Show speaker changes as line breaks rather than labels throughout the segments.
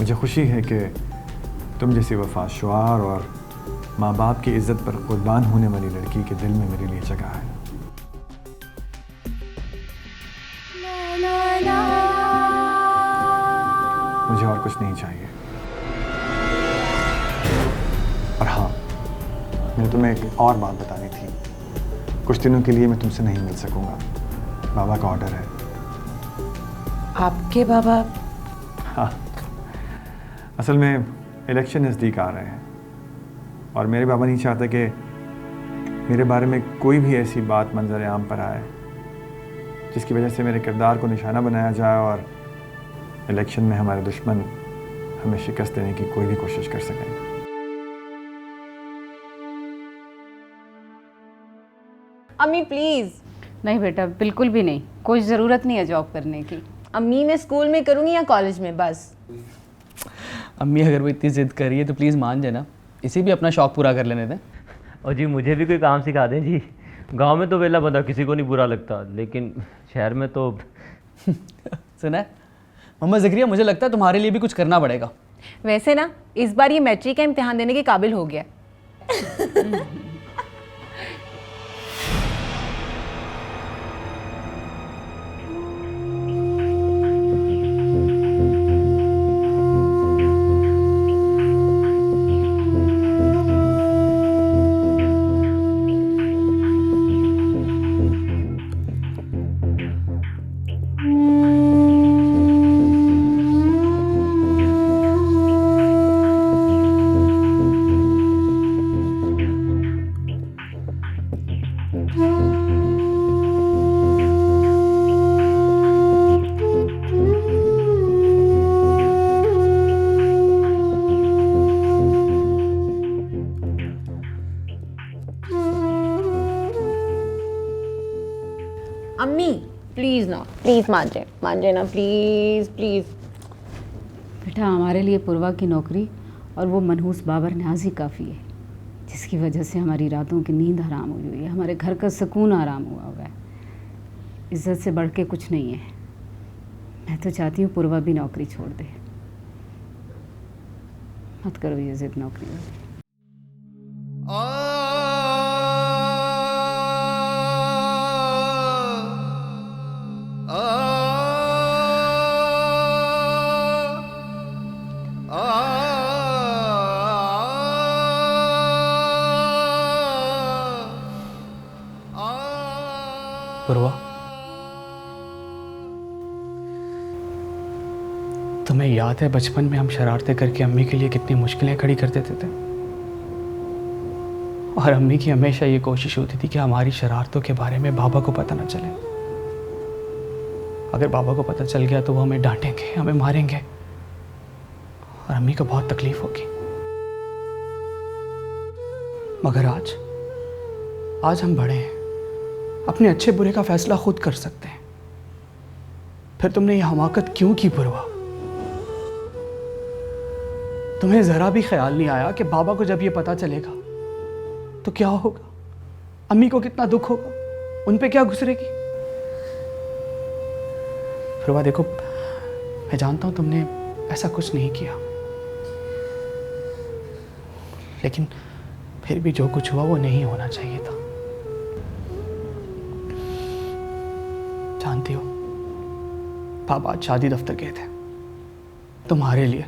मुझे खुशी है कि तुम जैसी वफा शुआर और माँ बाप की इज़्ज़त पर कुर्बान होने वाली लड़की के दिल में मेरे लिए जगह है। मुझे और कुछ नहीं चाहिए। और हाँ, मैंने तुम्हें एक और बात बतानी थी। कुछ दिनों के लिए मैं तुमसे नहीं मिल सकूंगा, बाबा का ऑर्डर है।
आपके बाबा?
हाँ, असल में इलेक्शन नज़दीक आ रहे हैं और मेरे बाबा नहीं चाहते कि मेरे बारे में कोई भी ऐसी बात मंजर आम पर आए जिसकी वजह से मेरे किरदार को निशाना बनाया जाए और इलेक्शन में हमारे दुश्मन हमें शिकस्त देने की कोई भी कोशिश कर सकें।
अम्मी प्लीज।
नहीं बेटा, बिल्कुल भी नहीं, कोई ज़रूरत नहीं है जॉब करने की।
अम्मी मैं स्कूल में करूँगी या कॉलेज में? बस।
अम्मी अगर वो इतनी ज़िद कर रही है तो प्लीज़ मान जाना, इसे भी अपना शौक़ पूरा कर लेने दें।
और जी मुझे भी कोई काम सिखा दें जी। गांव में तो वेला बंदा किसी को नहीं बुरा लगता, लेकिन शहर में तो
सुना है मम्मा ज़करिया, मुझे लगता है तुम्हारे लिए भी कुछ करना पड़ेगा।
वैसे ना इस बार ये मैट्रिक का इम्तिहान देने के काबिल हो गया। अम्मी प्लीज ना, प्लीज मान जाए ना, प्लीज प्लीज।
बेटा, हमारे लिए पूर्वा की नौकरी और वो मनहूस बाबर न्याज ही काफ़ी है, जिसकी वजह से हमारी रातों की नींद हराम हुई हुई है, हमारे घर का सुकून हराम हुआ हुआ है। इज़्ज़त से बढ़ के कुछ नहीं है। मैं तो चाहती हूँ पूर्वा भी नौकरी छोड़ दे। मत करो ये ज़िद नौकरी वाली।
पूर्वा, तुम्हें याद है बचपन में हम शरारतें करके अम्मी के लिए कितनी मुश्किलें खड़ी कर देते थे? और अम्मी की हमेशा ये कोशिश होती थी कि हमारी शरारतों के बारे में बाबा को पता ना चले। अगर बाबा को पता चल गया तो वो हमें डांटेंगे, हमें मारेंगे और अम्मी को बहुत तकलीफ होगी। मगर आज हम बड़े हैं, अपने अच्छे बुरे का फैसला खुद कर सकते हैं। फिर तुमने ये हमाकत क्यों की पूर्वा? तुम्हें जरा भी ख्याल नहीं आया कि बाबा को जब ये पता चलेगा तो क्या होगा? अम्मी को कितना दुख होगा, उन पे क्या गुजरेगी? पूर्वा देखो, मैं जानता हूं तुमने ऐसा कुछ नहीं किया, लेकिन फिर भी जो कुछ हुआ वो नहीं होना चाहिए था। जानती हो, पापा आज शादी दफ्तर गए थे तुम्हारे लिए।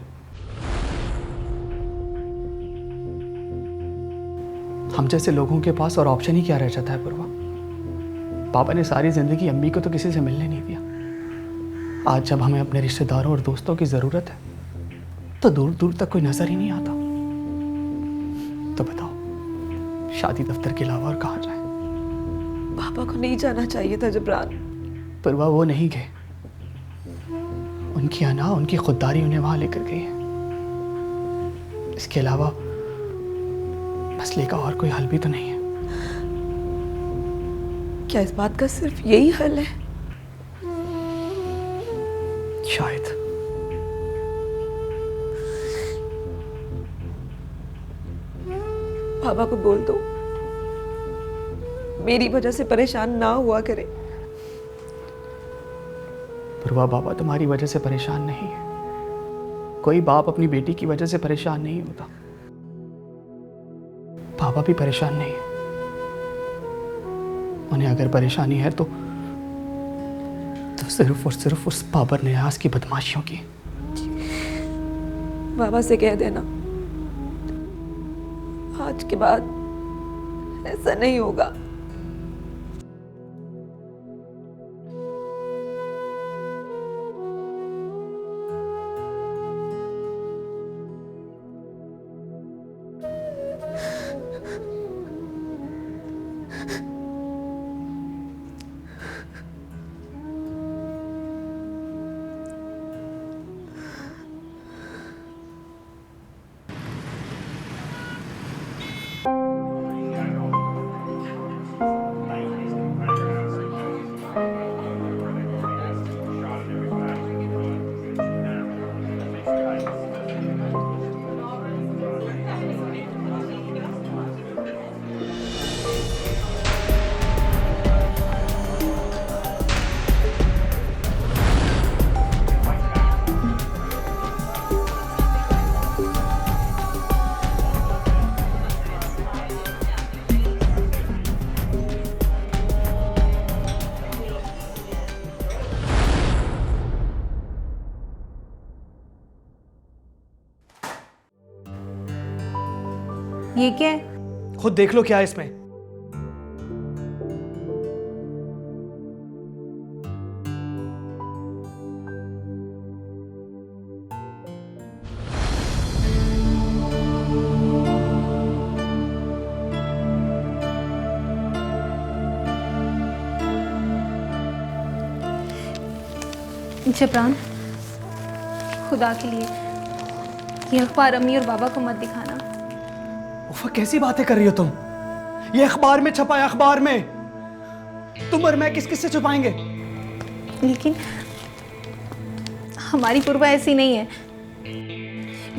हम जैसे लोगों के पास और ऑप्शन ही क्या रह जाता है पूर्वा? पापा ने सारी जिंदगी अम्मी को तो किसी से मिलने नहीं दिया। आज जब हमें अपने रिश्तेदारों और दोस्तों की जरूरत है तो दूर दूर तक कोई नजर ही नहीं आता। तो बताओ, शादी दफ्तर के अलावा और कहाँ जाए?
पापा को नहीं जाना चाहिए था जबरान।
परवा वो नहीं गए, उनकी अना, उनकी खुददारी उन्हें वहां लेकर गई है। इसके अलावा मसले का और कोई हल भी तो नहीं है।
क्या इस बात का सिर्फ यही हल है?
शायद।
पापा को बोल दो मेरी वजह से परेशान ना हुआ करे।
पूर्वा, बाबा तुम्हारी वजह से परेशान नहीं है, कोई बाप अपनी बेटी की वजह से परेशान नहीं होता। पापा भी परेशान नहीं है। उन्हें अगर परेशानी है तो सिर्फ और सिर्फ उस बाबर नियाज की बदमाशियों की।
बाबा से कह देना आज के बाद ऐसा नहीं होगा।
ये क्या है?
खुद देख लो क्या है इसमें।
जबरान, खुदा के लिए ये अखबार अम्मी और बाबा को मत दिखाना।
उफ़ा, कैसी बातें कर रही हो तुम? ये अखबार में छपा है, अखबार में। तुम और मैं किस किस से छुपाएंगे?
लेकिन हमारी पूर्वा ऐसी नहीं है।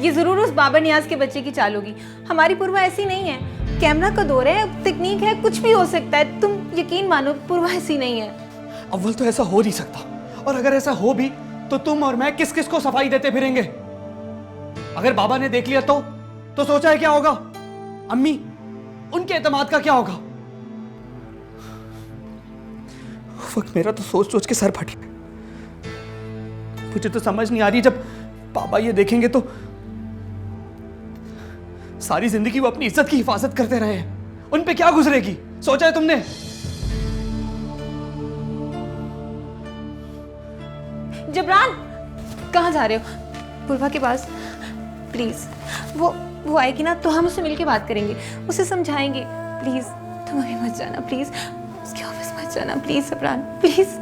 ये जरूर उस बाबर नियाज के बच्चे की चाल होगी। हमारी पूर्वा ऐसी नहीं है। कैमरा का दौर है, तकनीक है, कुछ भी हो सकता है। तुम यकीन मानो, पूर्वा ऐसी नहीं है।
अव्वल तो ऐसा हो नहीं सकता, और अगर ऐसा हो भी तो तुम और मैं किस किस को सफाई देते फिरेंगे? अगर बाबा ने देख लिया तो सोचा है क्या होगा? अम्मी, उनके एतमाद का क्या होगा? वक्त मेरा तो सोच सोच के सर फट गया। मुझे तो समझ नहीं आ रही, जब पापा ये देखेंगे तो सारी जिंदगी वो अपनी इज्जत की हिफाजत करते रहे हैं, उन पे क्या गुजरेगी? सोचा है तुमने?
जबरान, कहाँ जा रहे हो? पूर्वा के पास प्लीज। वो आएगी ना तो हम उससे मिलके बात करेंगे, उसे समझाएंगे। प्लीज तुम अभी मत जाना, प्लीज उसके ऑफिस मत जाना, प्लीज जबरान, प्लीज।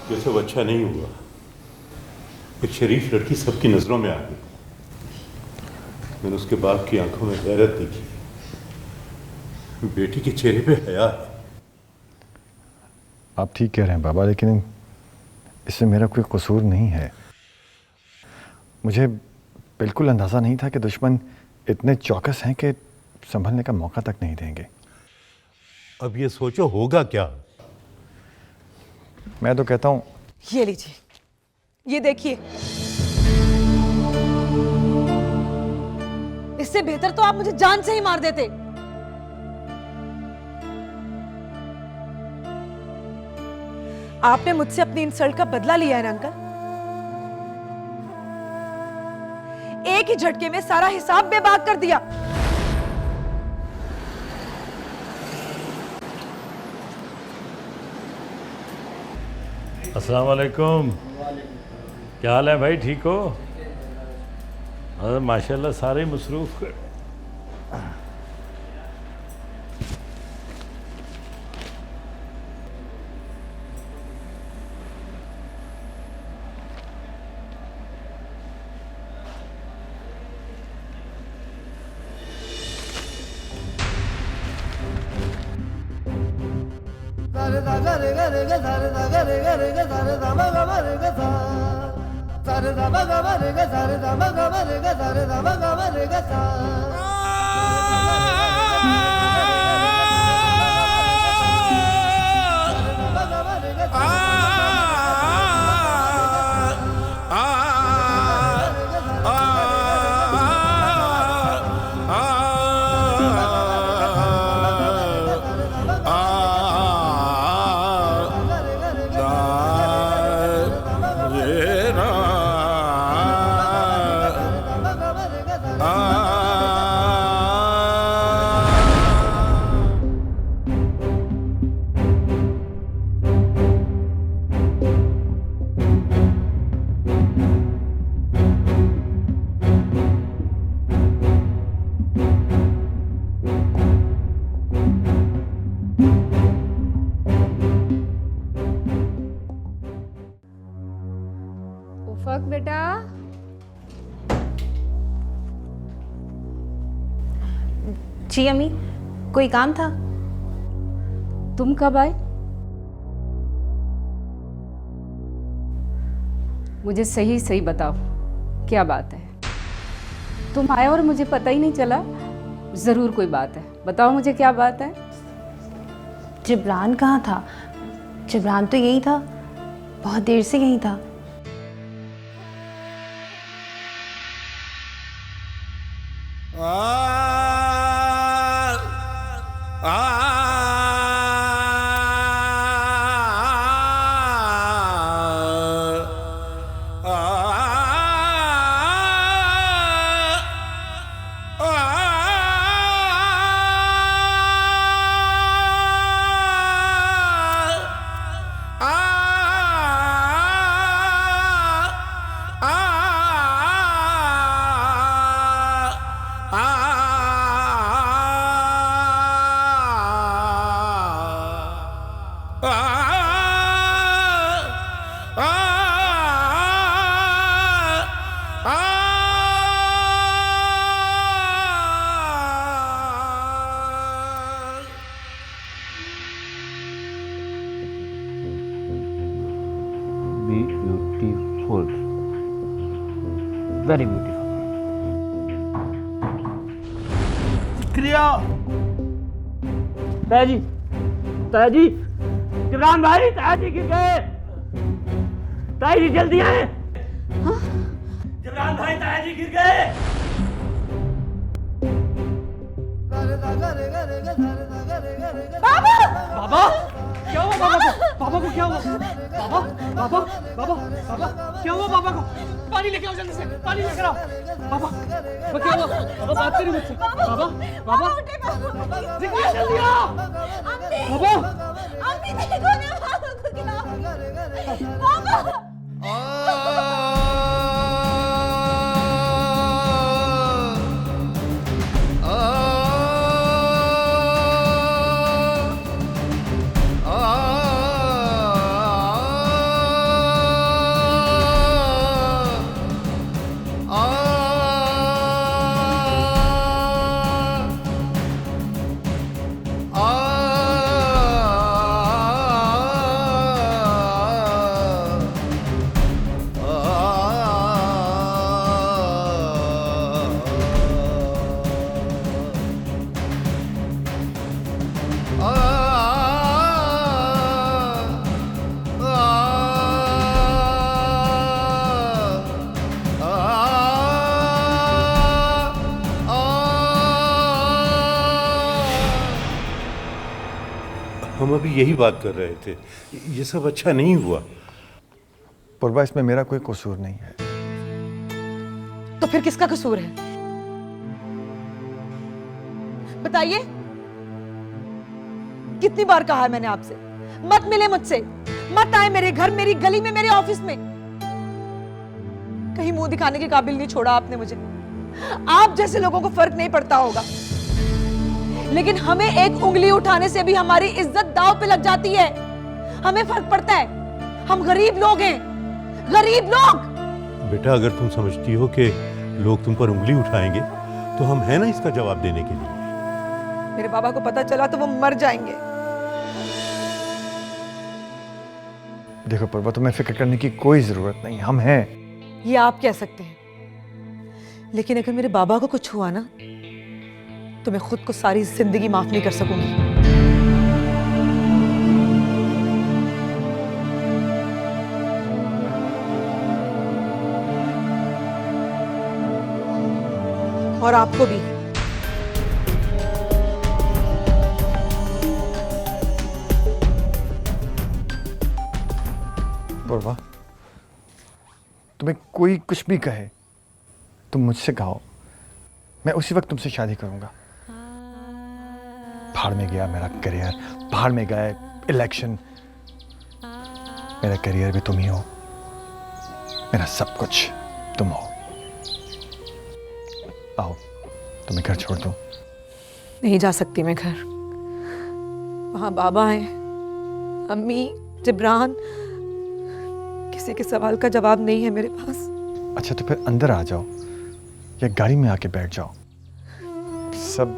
ये सब अच्छा नहीं हुआ। एक शरीफ लड़की सबकी नजरों में आ गई। मैंने उसके बाप की आंखों में गैरत देखी, बेटी के चेहरे पे हया है।
आप ठीक कह रहे हैं बाबा, लेकिन इसमें मेरा कोई कसूर नहीं है। मुझे बिल्कुल अंदाज़ा नहीं था कि दुश्मन इतने चौकस हैं कि संभलने का मौका तक नहीं देंगे।
अब ये सोचो होगा क्या?
मैं तो कहता हूँ,
ये लीजिए, ये देखिए। इससे बेहतर तो आप मुझे जान से ही मार देते। आपने मुझसे अपनी इंसल्ट का बदला लिया है ना अंकल? एक ही झटके में सारा हिसाब बेबाक कर दिया।
अस्सलाम वालेकुम। क्या हाल है भाई, ठीक हो? अरे माशाल्लाह सारे मसरूफ।
उफक बेटा, जी अम्मी, कोई काम था?
तुम कब आए? मुझे सही सही बताओ, क्या बात है? तुम आए और मुझे पता ही नहीं चला। ज़रूर कोई बात है, बताओ मुझे क्या बात है।
जिब्रान कहाँ था? जिब्रान तो यही था, बहुत देर से यही था।
Be beautiful, very beautiful.
क्रिया
ताजी, ताजी, जिब्रान भाई, ताजी गिर गए। ताजी जल्दी आए। जिब्रान भाई, ताजी गिर गए।
बाबा क्या हुआ? बाबा को क्या हुआ? बाबा बाबा बाबा बाबा क्या हुआ? बाबा को पानी लेके आओ, जल्दी से पानी लेकर आओ। बाबा क्या हुआ? बाबा बात करिए मुझसे। बाबा बाबा जल्दी आओ। बाबा
हम अभी यही बात कर रहे थे, ये सब अच्छा नहीं हुआ।
पूर्वा, इसमें मेरा कोई कसूर नहीं है।
तो फिर किसका कसूर है? बताइए। कितनी बार कहा है मैंने आपसे, मत मिले मुझसे, मत आए मेरे घर, मेरी गली में, मेरे ऑफिस में। कहीं मुंह दिखाने के काबिल नहीं छोड़ा आपने मुझे। आप जैसे लोगों को फर्क नहीं पड़ता होगा, लेकिन हमें एक उंगली उठाने से भी हमारी इज्जत दांव पे लग जाती है। हमें फर्क पड़ता है। हम गरीब लोग हैं, गरीब लोग।
बेटा, अगर तुम समझती हो कि लोग तुम पर उंगली उठाएंगे तो हम हैं ना इसका जवाब देने के लिए।
मेरे बाबा को पता चला तो वो मर जाएंगे।
देखो पूर्वा, तुम्हें फिक्र करने की कोई जरूरत नहीं, हम हैं।
ये आप कह सकते हैं, लेकिन अगर मेरे बाबा को कुछ हुआ ना तो मैं खुद को सारी जिंदगी माफ नहीं कर सकूंगी। और आपको भी।
पूर्वा, तुम्हें कोई कुछ भी कहे, तुम मुझसे कहो, मैं उसी वक्त तुमसे शादी करूंगा। भाड़ में गया मेरा करियर, भाड़ में गए इलेक्शन। मेरा करियर भी तुम ही हो, मेरा सब कुछ तुम हो। आओ, तुम्हें घर छोड़ दूं।
नहीं जा सकती मैं घर। वहां बाबा हैं, अम्मी, जिब्रान। किसी के सवाल का जवाब नहीं है मेरे पास।
अच्छा, तो फिर अंदर आ जाओ या गाड़ी में आके बैठ जाओ। सब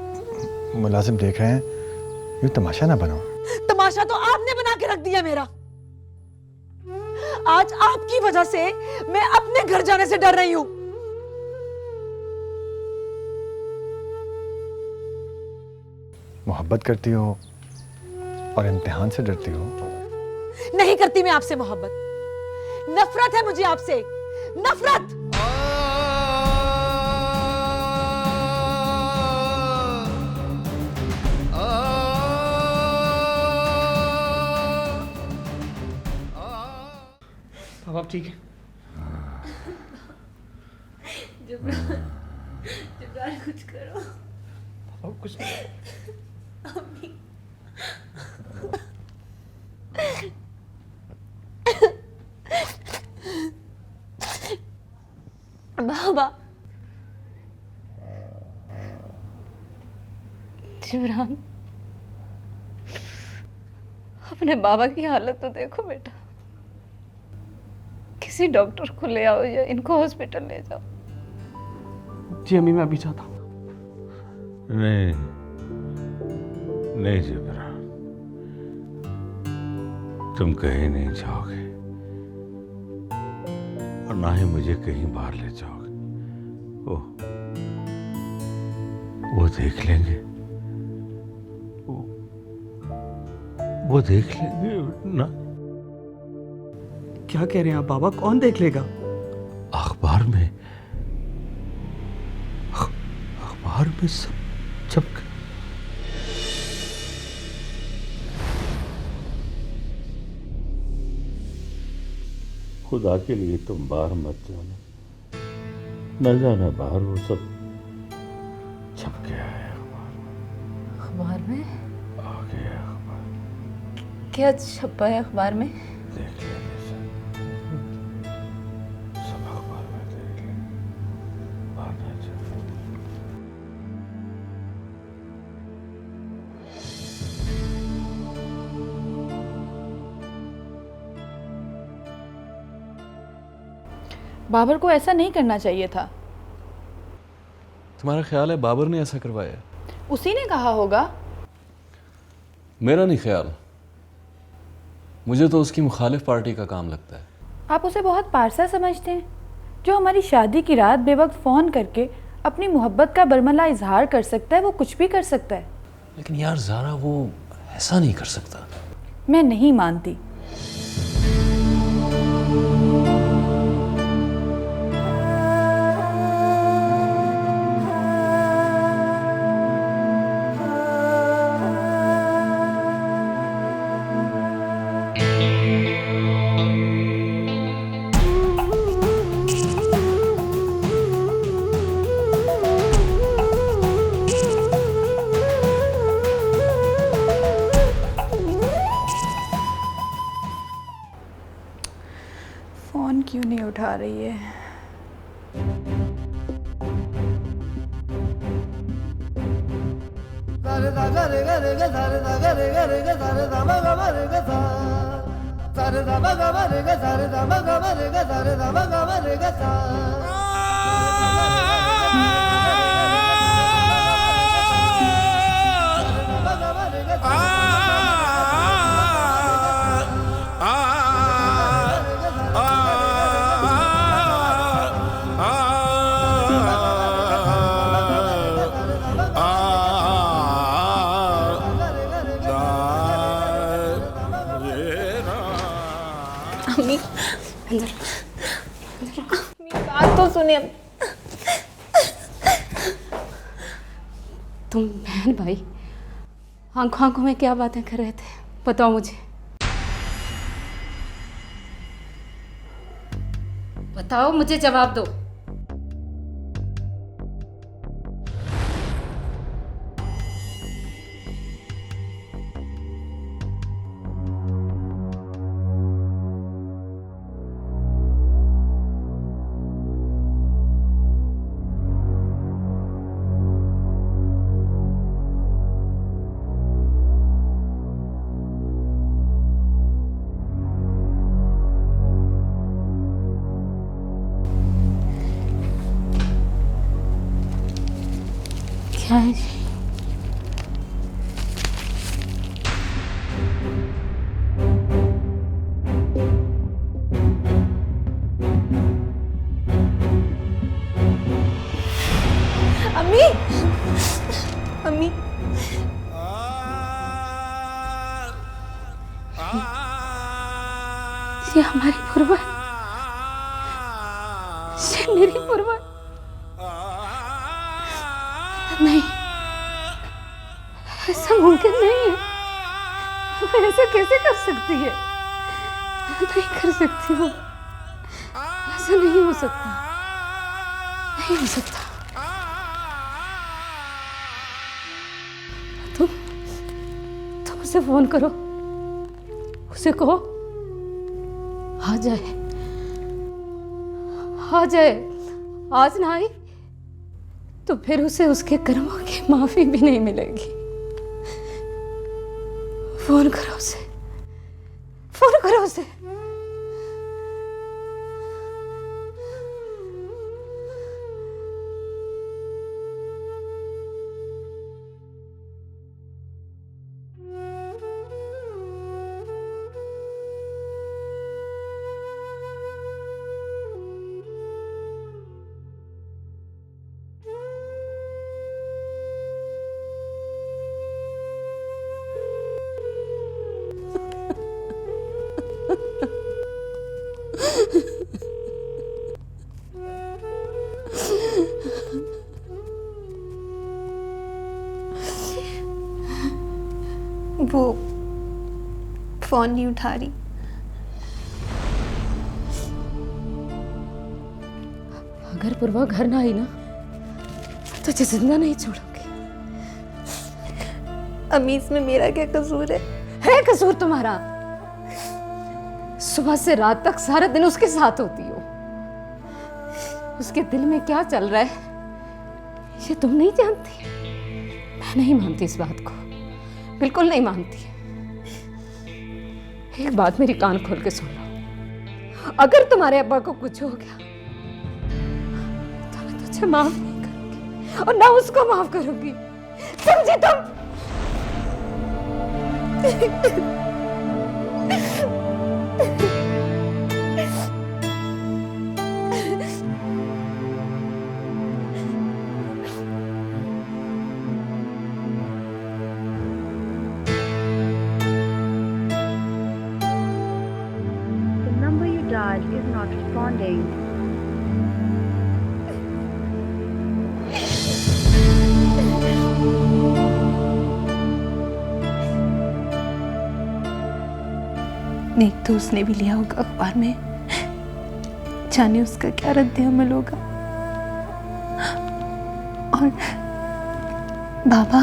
मुलाजिम देख रहे हैं, यूं तमाशा ना बनाओ।
तमाशा तो आपने बना के रख दिया मेरा। आज आपकी वजह से मैं अपने घर जाने से डर रही हूं।
मोहब्बत करती हो और इम्तिहान से डरती हो।
नहीं करती मैं आपसे मोहब्बत, नफरत है मुझे आपसे, नफरत।
अब आप ठीक है?
जिब्रान कुछ करो।
अब कुछ नहीं।
बाबा, जिब्रान, अपने बाबा की हालत तो देखो बेटा। किसी डॉक्टर को ले आओ या इनको हॉस्पिटल ले जाओ।
जी अम्मी, मैं अभी जाता हूँ।
नहीं नहीं जिब्रान, तुम कहीं नहीं जाओगे और ना ही मुझे कहीं बाहर ले जाओगे। वो देख लेंगे, वो देख लेंगे ना।
क्या कह रहे हैं आप बाबा? कौन देख लेगा?
अखबार में सब छप गए। खुदा के लिए तुम बाहर मत जाना, न जाना बाहर, वो सब छप गया है
अखबार में?
आ गया अखबार।
क्या छपा है अखबार में?
देख लेंगे सब अखबार में देख लेंगे। आना चाहिए।
बाबर को ऐसा नहीं करना चाहिए था।
तुम्हारा ख्याल है बाबर ने ऐसा करवाया?
उसी ने कहा होगा।
मेरा नहीं ख्याल, मुझे तो उसकी मुखालिफ पार्टी का काम लगता है।
आप उसे बहुत पारसा समझते हैं, जो हमारी शादी की रात बेवक्त फ़ोन करके अपनी मोहब्बत का बरमला इजहार कर सकता है, वो कुछ भी कर सकता है।
लेकिन यार ज़ारा, वो ऐसा नहीं कर सकता।
मैं नहीं मानती। उठा रही है।
अम्मी अंदर मेरी बात तो सुने।
तुम बहन भाई आंखों आंखों में क्या बातें कर रहे थे, बताओ मुझे, बताओ मुझे, जवाब दो। क्या है जी?
अम्मी अम्मी
ये हमारी पूर्वा, ये मेरी पूर्वा नहीं, ऐसा मुमकिन नहीं है। मैं ऐसा कैसे कर सकती है? नहीं कर सकती हूँ, ऐसा नहीं हो सकता, नहीं हो सकता। तुम उसे फोन करो, उसे कहो आ जाए, आ जाए। आज ना आई तो फिर उसे उसके कर्मों की माफी भी नहीं मिलेगी। फोन करो उसे, फोन करो उसे।
वो फोन नहीं उठा रही।
अगर पूर्वा घर ना आई ना तो तुझे जिंदा नहीं छोड़ूंगी।
अम्मी इसमें मेरा क्या कसूर है?
है कसूर तुम्हारा। सुबह से रात तक सारा दिन उसके साथ होती हो। उसके दिल में क्या चल रहा है ये तुम नहीं जानती। मैं नहीं मानती इस बात को, बिल्कुल नहीं मानती। एक बात मेरी कान खोल के सुन लो, अगर तुम्हारे अब्बा को कुछ हो गया तो मैं तुझे माफ नहीं करूंगी और ना उसको माफ करूंगी, समझी तुम?
is not responding.
नहीं तो उसने भी लिया होगा अखबार में, जाने उसका क्या रद्द अमल होगा। और बाबा